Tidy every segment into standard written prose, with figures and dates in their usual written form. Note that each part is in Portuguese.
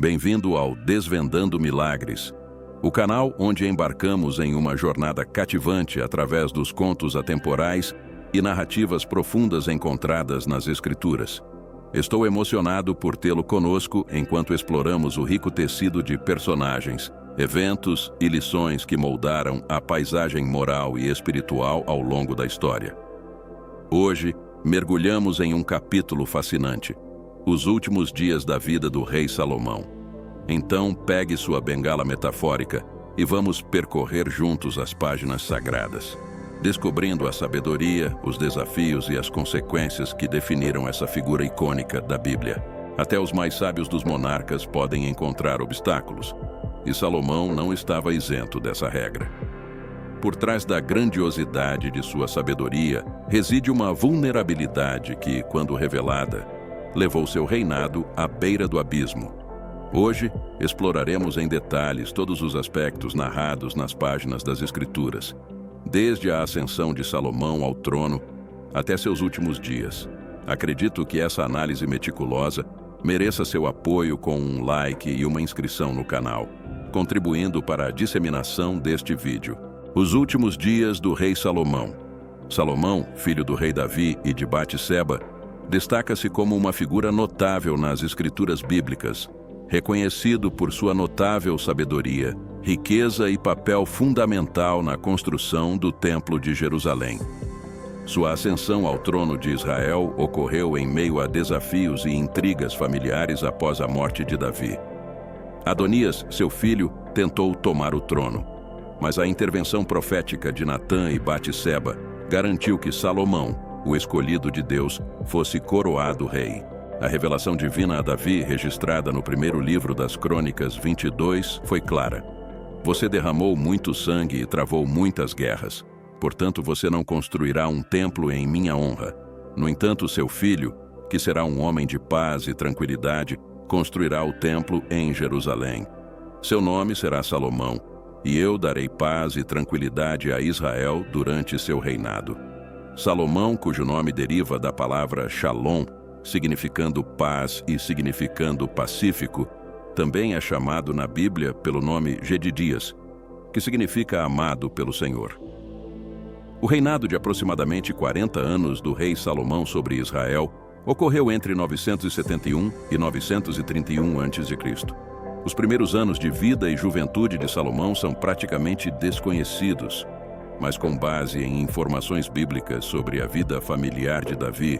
Bem-vindo ao Desvendando Milagres, o canal onde embarcamos em uma jornada cativante através dos contos atemporais e narrativas profundas encontradas nas Escrituras. Estou emocionado por tê-lo conosco enquanto exploramos o rico tecido de personagens, eventos e lições que moldaram a paisagem moral e espiritual ao longo da história. Hoje, mergulhamos em um capítulo fascinante: os últimos dias da vida do rei Salomão. Então, pegue sua bengala metafórica e vamos percorrer juntos as páginas sagradas, descobrindo a sabedoria, os desafios e as consequências que definiram essa figura icônica da Bíblia. Até os mais sábios dos monarcas podem encontrar obstáculos, e Salomão não estava isento dessa regra. Por trás da grandiosidade de sua sabedoria reside uma vulnerabilidade que, quando revelada, levou seu reinado à beira do abismo. Hoje, exploraremos em detalhes todos os aspectos narrados nas páginas das Escrituras, desde a ascensão de Salomão ao trono até seus últimos dias. Acredito que essa análise meticulosa mereça seu apoio com um like e uma inscrição no canal, contribuindo para a disseminação deste vídeo. Os últimos dias do rei Salomão. Salomão, filho do rei Davi e de Batseba, destaca-se como uma figura notável nas escrituras bíblicas, reconhecido por sua notável sabedoria, riqueza e papel fundamental na construção do Templo de Jerusalém. Sua ascensão ao trono de Israel ocorreu em meio a desafios e intrigas familiares após a morte de Davi. Adonias, seu filho, tentou tomar o trono, mas a intervenção profética de Natã e Batseba garantiu que Salomão, o escolhido de Deus, fosse coroado rei. A revelação divina a Davi, registrada no primeiro livro das Crônicas 22, foi clara. Você derramou muito sangue e travou muitas guerras. Portanto, você não construirá um templo em minha honra. No entanto, seu filho, que será um homem de paz e tranquilidade, construirá o templo em Jerusalém. Seu nome será Salomão, e eu darei paz e tranquilidade a Israel durante seu reinado. Salomão, cujo nome deriva da palavra Shalom, significando paz e significando pacífico, também é chamado na Bíblia pelo nome Gedidias, que significa amado pelo Senhor. O reinado de aproximadamente 40 anos do rei Salomão sobre Israel ocorreu entre 971 e 931 a.C. Os primeiros anos de vida e juventude de Salomão são praticamente desconhecidos, mas com base em informações bíblicas sobre a vida familiar de Davi,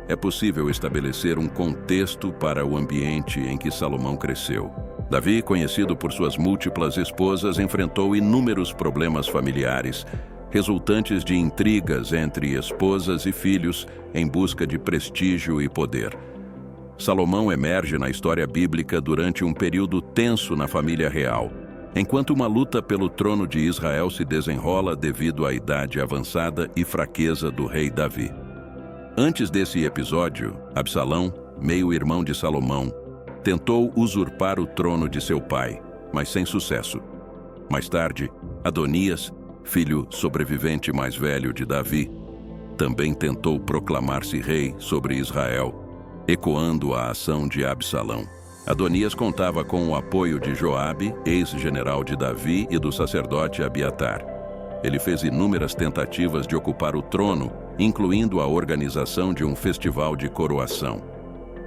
é possível estabelecer um contexto para o ambiente em que Salomão cresceu. Davi, conhecido por suas múltiplas esposas, enfrentou inúmeros problemas familiares, resultantes de intrigas entre esposas e filhos em busca de prestígio e poder. Salomão emerge na história bíblica durante um período tenso na família real, enquanto uma luta pelo trono de Israel se desenrola devido à idade avançada e fraqueza do rei Davi. Antes desse episódio, Absalão, meio-irmão de Salomão, tentou usurpar o trono de seu pai, mas sem sucesso. Mais tarde, Adonias, filho sobrevivente mais velho de Davi, também tentou proclamar-se rei sobre Israel, ecoando a ação de Absalão. Adonias contava com o apoio de Joabe, ex-general de Davi, e do sacerdote Abiatar. Ele fez inúmeras tentativas de ocupar o trono, incluindo a organização de um festival de coroação.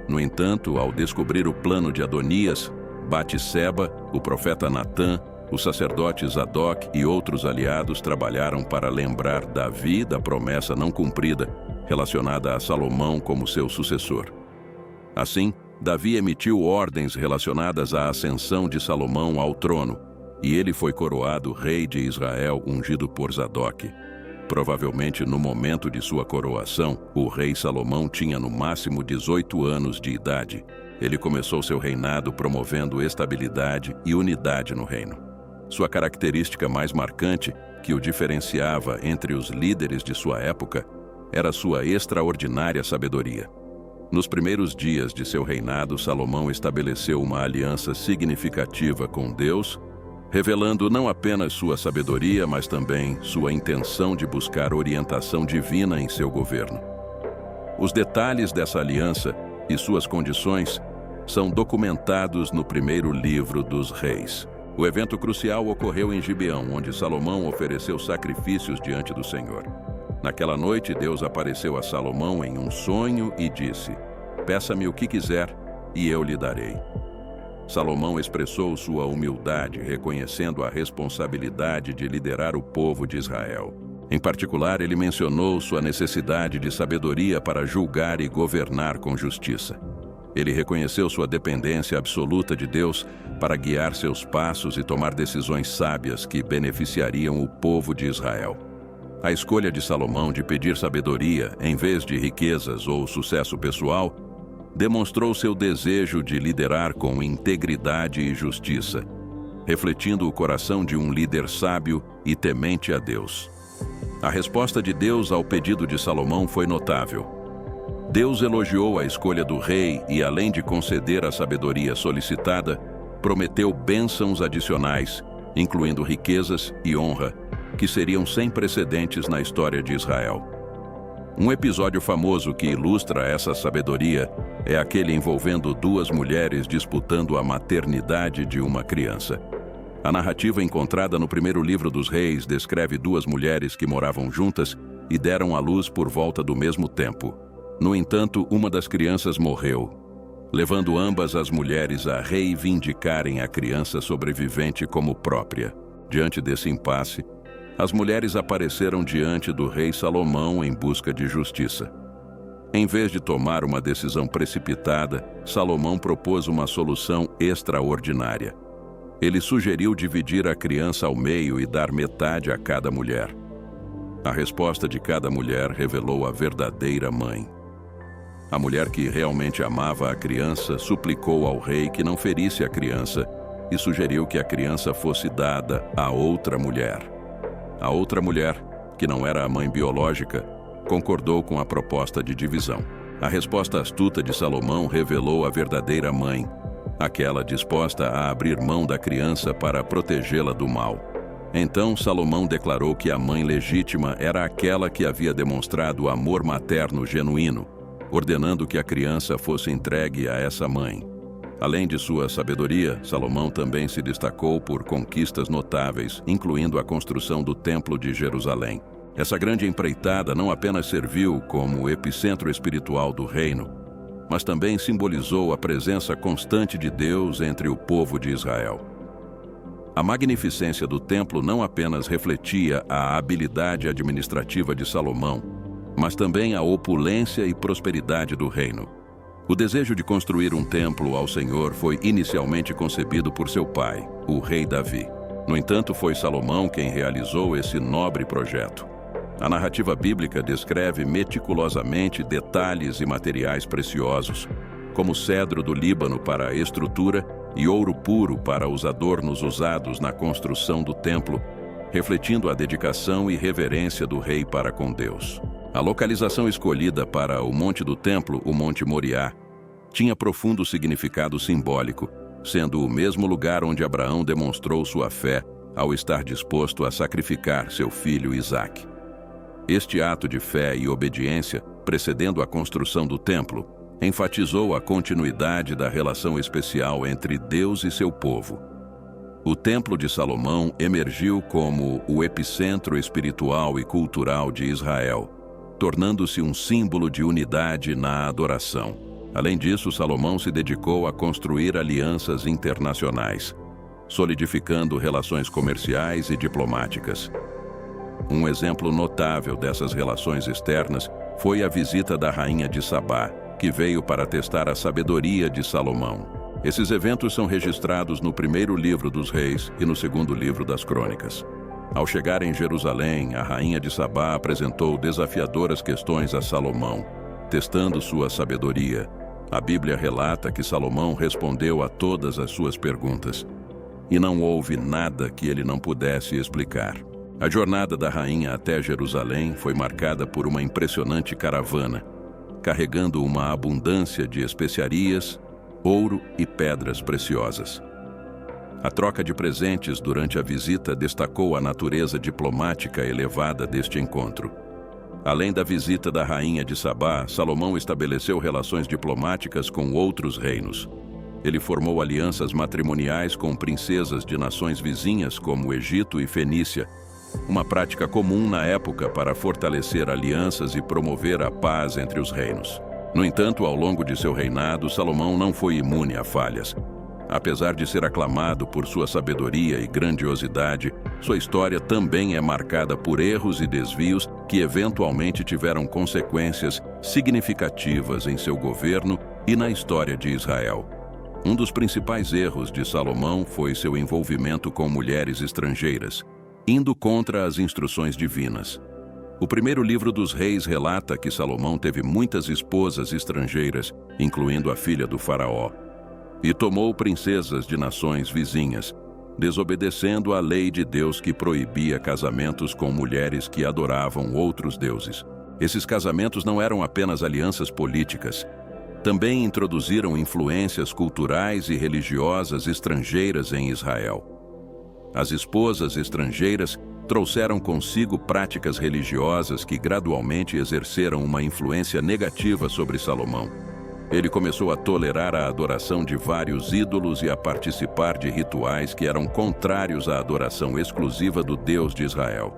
No entanto, ao descobrir o plano de Adonias, Batseba, o profeta Natã, o sacerdote Zadok e outros aliados trabalharam para lembrar Davi da promessa não cumprida relacionada a Salomão como seu sucessor. Assim, Davi emitiu ordens relacionadas à ascensão de Salomão ao trono, e ele foi coroado rei de Israel, ungido por Zadok. Provavelmente no momento de sua coroação, o rei Salomão tinha no máximo 18 anos de idade. Ele começou seu reinado promovendo estabilidade e unidade no reino. Sua característica mais marcante, que o diferenciava entre os líderes de sua época, era sua extraordinária sabedoria. Nos primeiros dias de seu reinado, Salomão estabeleceu uma aliança significativa com Deus, revelando não apenas sua sabedoria, mas também sua intenção de buscar orientação divina em seu governo. Os detalhes dessa aliança e suas condições são documentados no primeiro livro dos Reis. O evento crucial ocorreu em Gibeão, onde Salomão ofereceu sacrifícios diante do Senhor. Naquela noite, Deus apareceu a Salomão em um sonho e disse: "Peça-me o que quiser, e eu lhe darei." Salomão expressou sua humildade, reconhecendo a responsabilidade de liderar o povo de Israel. Em particular, ele mencionou sua necessidade de sabedoria para julgar e governar com justiça. Ele reconheceu sua dependência absoluta de Deus para guiar seus passos e tomar decisões sábias que beneficiariam o povo de Israel. A escolha de Salomão de pedir sabedoria, em vez de riquezas ou sucesso pessoal, demonstrou seu desejo de liderar com integridade e justiça, refletindo o coração de um líder sábio e temente a Deus. A resposta de Deus ao pedido de Salomão foi notável. Deus elogiou a escolha do rei e, além de conceder a sabedoria solicitada, prometeu bênçãos adicionais, incluindo riquezas e honra, que seriam sem precedentes na história de Israel. Um episódio famoso que ilustra essa sabedoria é aquele envolvendo duas mulheres disputando a maternidade de uma criança. A narrativa encontrada no primeiro livro dos Reis descreve duas mulheres que moravam juntas e deram à luz por volta do mesmo tempo. No entanto, uma das crianças morreu, levando ambas as mulheres a reivindicarem a criança sobrevivente como própria. Diante desse impasse, as mulheres apareceram diante do rei Salomão em busca de justiça. Em vez de tomar uma decisão precipitada, Salomão propôs uma solução extraordinária. Ele sugeriu dividir a criança ao meio e dar metade a cada mulher. A resposta de cada mulher revelou a verdadeira mãe. A mulher que realmente amava a criança suplicou ao rei que não ferisse a criança e sugeriu que a criança fosse dada a outra mulher. A outra mulher, que não era a mãe biológica, concordou com a proposta de divisão. A resposta astuta de Salomão revelou a verdadeira mãe, aquela disposta a abrir mão da criança para protegê-la do mal. Então Salomão declarou que a mãe legítima era aquela que havia demonstrado amor materno genuíno, ordenando que a criança fosse entregue a essa mãe. Além de sua sabedoria, Salomão também se destacou por conquistas notáveis, incluindo a construção do Templo de Jerusalém. Essa grande empreitada não apenas serviu como epicentro espiritual do reino, mas também simbolizou a presença constante de Deus entre o povo de Israel. A magnificência do templo não apenas refletia a habilidade administrativa de Salomão, mas também a opulência e prosperidade do reino. O desejo de construir um templo ao Senhor foi inicialmente concebido por seu pai, o rei Davi. No entanto, foi Salomão quem realizou esse nobre projeto. A narrativa bíblica descreve meticulosamente detalhes e materiais preciosos, como cedro do Líbano para a estrutura e ouro puro para os adornos usados na construção do templo, refletindo a dedicação e reverência do rei para com Deus. A localização escolhida para o monte do templo, o Monte Moriá, tinha profundo significado simbólico, sendo o mesmo lugar onde Abraão demonstrou sua fé ao estar disposto a sacrificar seu filho Isaque. Este ato de fé e obediência, precedendo a construção do templo, enfatizou a continuidade da relação especial entre Deus e seu povo. O Templo de Salomão emergiu como o epicentro espiritual e cultural de Israel, tornando-se um símbolo de unidade na adoração. Além disso, Salomão se dedicou a construir alianças internacionais, solidificando relações comerciais e diplomáticas. Um exemplo notável dessas relações externas foi a visita da rainha de Sabá, que veio para testar a sabedoria de Salomão. Esses eventos são registrados no primeiro livro dos Reis e no segundo livro das Crônicas. Ao chegar em Jerusalém, a rainha de Sabá apresentou desafiadoras questões a Salomão, testando sua sabedoria. A Bíblia relata que Salomão respondeu a todas as suas perguntas, e não houve nada que ele não pudesse explicar. A jornada da rainha até Jerusalém foi marcada por uma impressionante caravana, carregando uma abundância de especiarias, ouro e pedras preciosas. A troca de presentes durante a visita destacou a natureza diplomática elevada deste encontro. Além da visita da rainha de Sabá, Salomão estabeleceu relações diplomáticas com outros reinos. Ele formou alianças matrimoniais com princesas de nações vizinhas como Egito e Fenícia, uma prática comum na época para fortalecer alianças e promover a paz entre os reinos. No entanto, ao longo de seu reinado, Salomão não foi imune a falhas. Apesar de ser aclamado por sua sabedoria e grandiosidade, sua história também é marcada por erros e desvios que eventualmente tiveram consequências significativas em seu governo e na história de Israel. Um dos principais erros de Salomão foi seu envolvimento com mulheres estrangeiras, indo contra as instruções divinas. O primeiro livro dos Reis relata que Salomão teve muitas esposas estrangeiras, incluindo a filha do faraó, e tomou princesas de nações vizinhas, desobedecendo à lei de Deus que proibia casamentos com mulheres que adoravam outros deuses. Esses casamentos não eram apenas alianças políticas, também introduziram influências culturais e religiosas estrangeiras em Israel. As esposas estrangeiras trouxeram consigo práticas religiosas que gradualmente exerceram uma influência negativa sobre Salomão. Ele começou a tolerar a adoração de vários ídolos e a participar de rituais que eram contrários à adoração exclusiva do Deus de Israel.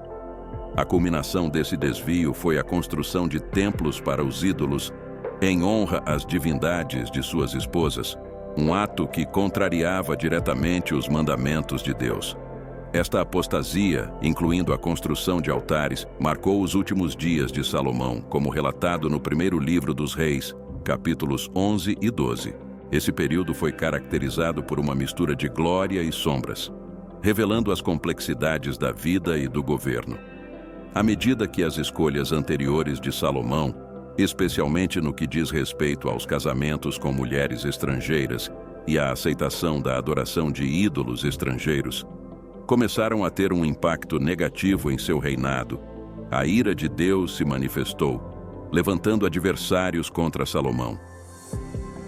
A culminação desse desvio foi a construção de templos para os ídolos, em honra às divindades de suas esposas, um ato que contrariava diretamente os mandamentos de Deus. Esta apostasia, incluindo a construção de altares, marcou os últimos dias de Salomão, como relatado no primeiro livro dos Reis, capítulos 11 e 12. Esse período foi caracterizado por uma mistura de glória e sombras, revelando as complexidades da vida e do governo. À medida que as escolhas anteriores de Salomão, especialmente no que diz respeito aos casamentos com mulheres estrangeiras e à aceitação da adoração de ídolos estrangeiros, começaram a ter um impacto negativo em seu reinado, a ira de Deus se manifestou, levantando adversários contra Salomão.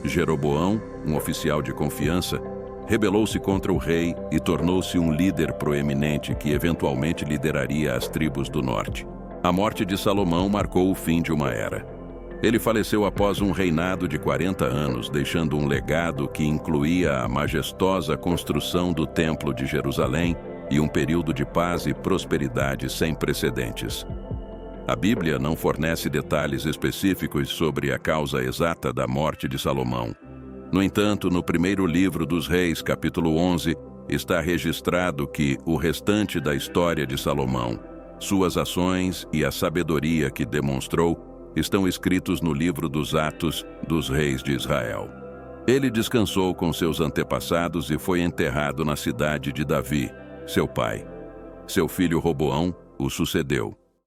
Jeroboão, um oficial de confiança, rebelou-se contra o rei e tornou-se um líder proeminente que eventualmente lideraria as tribos do norte. A morte de Salomão marcou o fim de uma era. Ele faleceu após um reinado de 40 anos, deixando um legado que incluía a majestosa construção do Templo de Jerusalém e um período de paz e prosperidade sem precedentes. A Bíblia não fornece detalhes específicos sobre a causa exata da morte de Salomão. No entanto, no primeiro livro dos Reis, capítulo 11, está registrado que o restante da história de Salomão, suas ações e a sabedoria que demonstrou, estão escritos no livro dos Atos dos Reis de Israel. Ele descansou com seus antepassados e foi enterrado na cidade de Davi, seu pai. Seu filho Roboão o sucedeu.